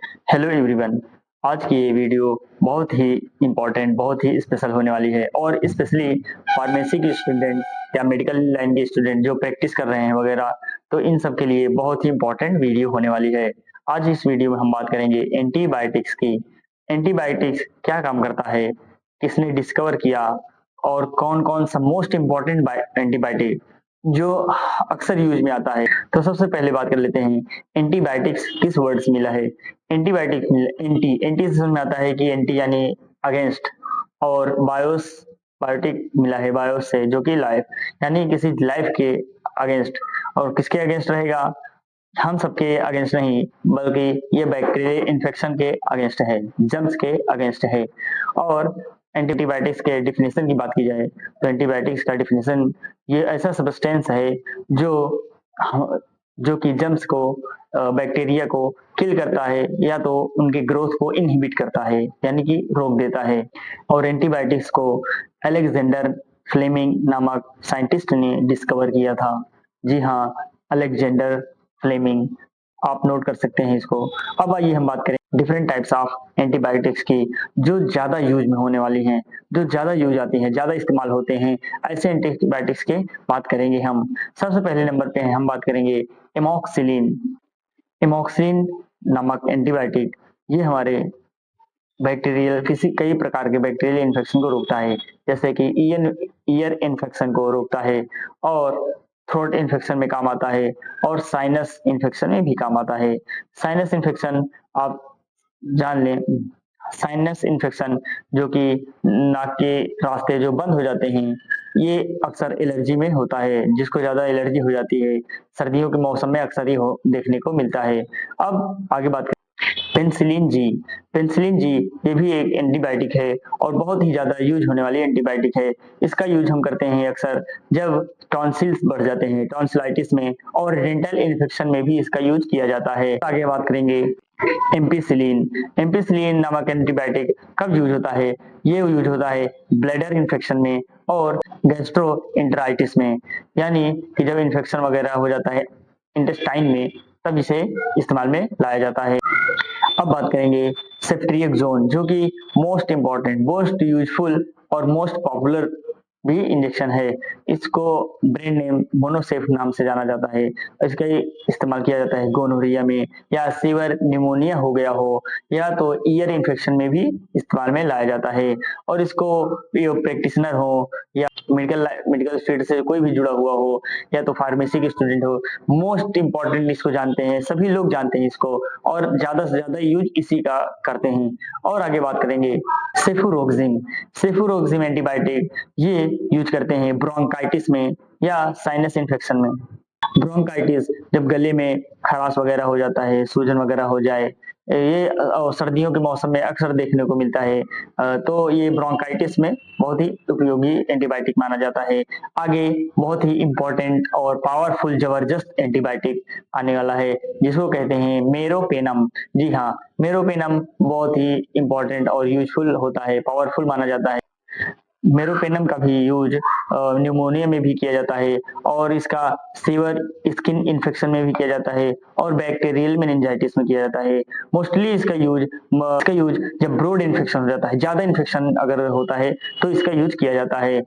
Hello everyone. आज की ये वीडियो बहुत ही इम्पोर्टेंट, बहुत ही स्पेशल होने वाली है और स्पेशली फार्मेसी के स्टूडेंट या मेडिकल लाइन के स्टूडेंट जो प्रैक्टिस कर रहे हैं वगैरह, तो इन सब के लिए बहुत ही इम्पोर्टेंट वीडियो होने वाली है। आज इस वीडियो में हम बात करेंगे एंटीबायोटिक्स की। एंटीबायोटिक्स क्या काम करता है, किसने डिस्कवर किया और कौन कौन सा मोस्ट इम्पोर्टेंट एंटीबायोटिक जो अक्सर यूज में आता है। तो सबसे पहले बात कर लेते हैं एंटीबायोटिक्स किस वर्ड से मिला है। एंटीबायोटिक एंटी एंटी से समझ में आता है कि एंटी यानी अगेंस्ट, और बायोस बायोटिक मिला है बायोस से जो कि लाइफ यानी किसी लाइफ के अगेंस्ट। और किसके अगेंस्ट रहेगा, हम सबके अगेंस्ट नहीं बल्कि ये बैक्टीरियल इन्फेक्शन के अगेंस्ट है, जर्म्स के अगेंस्ट है। और एंटीबायोटिक्स के डिफिनेशन की बात की जाए तो एंटीबायोटिक्स का डिफिनेशन ये ऐसा सब्सटेंस है जो जो कि जर्म्स को, बैक्टीरिया को किल करता है या तो उनके ग्रोथ को इनहिबिट करता है यानी कि रोक देता है। और एंटीबायोटिक्स को अलेक्जेंडर फ्लेमिंग नामक साइंटिस्ट ने डिस्कवर किया था। जी हाँ, अलेक्जेंडर फ्लेमिंग, आप नोट कर सकते हैं इसको। अब आइए हम बात करें डिफरेंट टाइप्स ऑफ एंटीबायोटिक्स की जो ज्यादा यूज में होने वाली हैं, जो ज्यादा यूज आती हैं, ज्यादा इस्तेमाल होते हैं। ऐसे एंटीबायोटिक्स के बात करेंगे हम। सबसे पहले नंबर पे हम बात करेंगे एमोक्सिलिन। एमोक्सिलिन नामक एंटीबायोटिक ये हमारे बैक्टीरियल किसी कई प्रकार के बैक्टीरियल इन्फेक्शन को रोकता है, जैसे कि ईयर इन्फेक्शन को रोकता है और थ्रोट इन्फेक्शन में काम आता है और साइनस इन्फेक्शन में भी काम आता है। साइनस इन्फेक्शन आप जान लें, साइनस इन्फेक्शन जो कि नाक के रास्ते जो बंद हो जाते हैं, ये अक्सर एलर्जी में होता है। जिसको ज्यादा एलर्जी हो जाती है सर्दियों के मौसम में अक्सर ही हो देखने को मिलता है। अब आगे बात पेनिसिलिन जी। पेनिसिलिन जी ये भी एक एंटीबायोटिक है और बहुत ही ज्यादा यूज होने वाली एंटीबायोटिक है। इसका यूज हम करते हैं अक्सर जब टॉन्सिल्स बढ़ जाते हैं, टॉन्सिलाइटिस में, और डेंटल इन्फेक्शन में भी इसका यूज किया जाता है। आगे बात करेंगे एम्पिसिलिन। एम्पिसिलिन नामक एंटीबायोटिक कब यूज होता है, ये यूज होता है ब्लैडर इन्फेक्शन में और गैस्ट्रोएंटेराइटिस में, यानी कि जब इन्फेक्शन वगैरह हो जाता है इंटेस्टाइन में तब इसे इस्तेमाल में लाया जाता है। अब बात करेंगे सेफ्ट्रिएक्सोन जो कि मोस्ट इंपॉर्टेंट, मोस्ट यूजफुल और मोस्ट पॉपुलर भी इंजेक्शन है। इसको ब्रांड नेम मोनोसेफ नाम से जाना जाता है। इसका इस्तेमाल किया जाता है गोनोरिया में, या सीवर निमोनिया हो गया हो, या तो ईयर इन्फेक्शन में भी इस्तेमाल में लाया जाता है। और इसको प्रैक्टिशनर हो या मेडिकल फील्ड से कोई भी जुड़ा हुआ हो या तो फार्मेसी के स्टूडेंट हो, मोस्ट इंपॉर्टेंट इसको जानते हैं, सभी लोग जानते हैं इसको और ज्यादा से ज्यादा यूज इसी का करते हैं। और आगे बात करेंगे सेफुरोक्सिम। सेफुरोक्सिम एंटीबायोटिक ये यूज करते हैं ब्रोंकाइटिस में या साइनस इन्फेक्शन में। ब्रोंकाइटिस जब गले में खराश वगैरह हो जाता है, सूजन वगैरह हो जाए, ये सर्दियों के मौसम में अक्सर देखने को मिलता है। तो ये ब्रोंकाइटिस में बहुत ही उपयोगी एंटीबायोटिक माना जाता है। आगे बहुत ही इंपॉर्टेंट और पावरफुल जबरदस्त एंटीबायोटिक आने वाला है जिसको कहते हैं मेरोपेनम। जी हाँ, मेरोपेनम बहुत ही इंपॉर्टेंट और यूजफुल होता है, पावरफुल माना जाता है। मेरोपेनम का भी यूज न्यूमोनिया में भी किया जाता है और इसका सीवर स्किन इन्फेक्शन में भी किया जाता है और बैक्टीरियल मेनिंजाइटिस में किया जाता है। मोस्टली इसका यूज जब ब्रॉड इन्फेक्शन हो जाता है, ज्यादा इन्फेक्शन अगर होता है तो इसका यूज किया जाता है।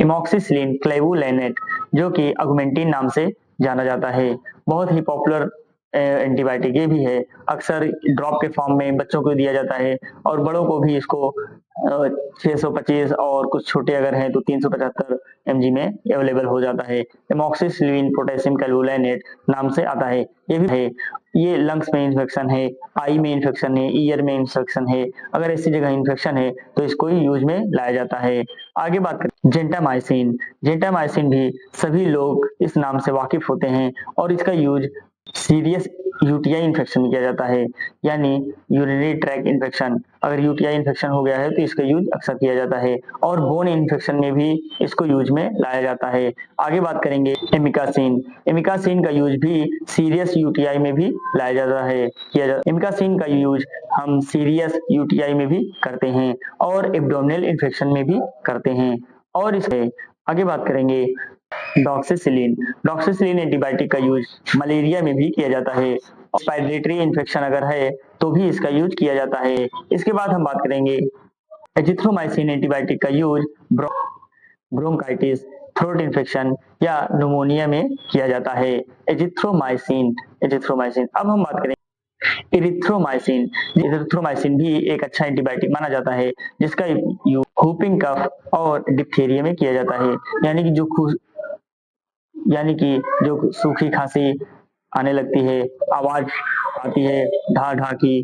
इमोक्सिसिलिन क्लेवुलेनेट जो कि अगमेंटिन नाम से जाना जाता है, बहुत ही पॉपुलर एंटीबायोटिक ये भी है। अक्सर ड्रॉप के फॉर्म में बच्चों को दिया जाता है और बड़ों को भी इसको 625 और कुछ छोटे अगर हैं तो 375 mg में अवेलेबल हो जाता है। एमोक्सिसिलिन पोटेशियम क्लेवुलेनेट नाम से आता है, ये भी है। ये लंग्स में इन्फेक्शन है, आई में इन्फेक्शन है, ईयर में इन्फेक्शन है, अगर ऐसी जगह इन्फेक्शन है तो इसको यूज में लाया जाता है। आगे बात करें जेंटामाइसिन। जेंटामाइसिन भी सभी लोग इस नाम से वाकिफ होते हैं और इसका यूज सीरियस यूटीआई इन्फेक्शन में किया जाता है, यानी यूरिनरी ट्रैक इन्फेक्शन। अगर यूटीआई इन्फेक्शन हो गया है तो इसका यूज अक्सर किया जाता है और बोन इन्फेक्शन में भी इसको यूज में लाया जाता है। आगे बात करेंगे एमिकासिन। एमिकासिन का यूज भी सीरियस यूटीआई में भी लाया जाता है, एमिकासिन का यूज हम सीरियस यूटीआई में भी करते हैं और एब्डोमिनल इन्फेक्शन में भी करते हैं। और इसके आगे बात करेंगे डॉक्सिसिलिन डॉक्सिसिलिन एंटीबायोटिक का यूज मलेरिया में भी किया जाता है। रेस्पिरेटरी इन्फेक्शन अगर है तो भी इसका यूज किया जाता है। इसके बाद हम बात करेंगे एजिथ्रोमाइसिन एंटीबायोटिक का यूज ब्रोंकाइटिस, थ्रोट इन्फेक्शन या न्यूमोनिया में किया जाता है। एजिथ्रोमाइसिन एजिथ्रोमाइसिन अब हम बात करें इरिथ्रोमाइसिन। इरिथ्रोमाइसिन भी एक अच्छा एंटीबायोटिक माना जाता है, जिसका यूज whooping कफ और डिप्थीरिया में किया जाता है। यानी कि जो सूखी खांसी आने लगती है, आवाज आती है ढा ढा की,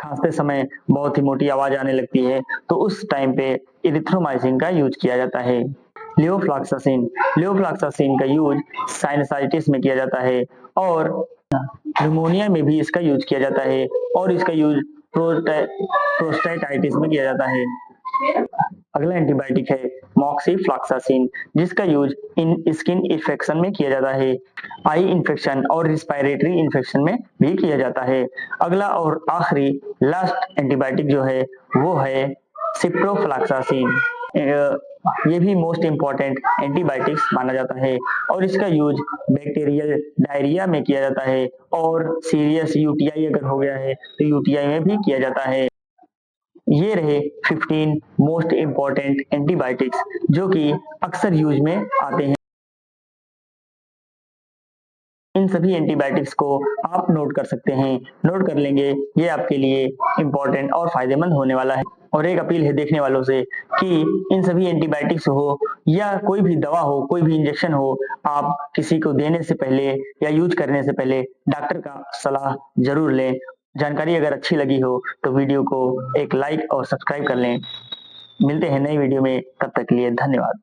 खांसते समय बहुत ही मोटी आवाज आने लगती है, तो उस टाइम पे इरिथ्रोमाइसिन का यूज किया जाता है। लियोफ्लॉक्सासिन लियोफ्लॉक्सासिन का यूज साइनसाइटिस में किया जाता है और न्यूमोनिया में भी इसका यूज किया जाता है और इसका यूज प्रोस्टेटाइटिस में किया जाता है। अगला एंटीबायोटिक है मॉक्सीफ्लॉक्सासिन, जिसका यूज इन स्किन इन्फेक्शन में किया जाता है, आई इन्फेक्शन और रिस्पायरेटरी इन्फेक्शन में भी किया जाता है। अगला और आखिरी लास्ट एंटीबायोटिक जो है वो है सिप्रोफ्लॉक्सासिन। ये भी मोस्ट इम्पॉर्टेंट एंटीबायोटिक्स माना जाता है और इसका यूज बैक्टीरियल डायरिया में किया जाता है और सीरियस यूटीआई अगर हो गया है तो यूटीआई में भी किया जाता है। ये रहे 15 मोस्ट इम्पॉर्टेंट एंटीबायोटिक्स जो कि अक्सर यूज में आते हैं। इन सभी एंटीबायोटिक्स को आप नोट कर सकते हैं, नोट कर लेंगे, ये आपके लिए इम्पोर्टेंट और फायदेमंद होने वाला है। और एक अपील है देखने वालों से कि इन सभी एंटीबायोटिक्स हो या कोई भी दवा हो, कोई भी इंजेक्शन हो, आप किसी को देने से पहले या यूज करने से पहले डॉक्टर का सलाह जरूर लें। जानकारी अगर अच्छी लगी हो तो वीडियो को एक लाइक और सब्सक्राइब कर लें। मिलते हैं नई वीडियो में, तब तक के लिए धन्यवाद।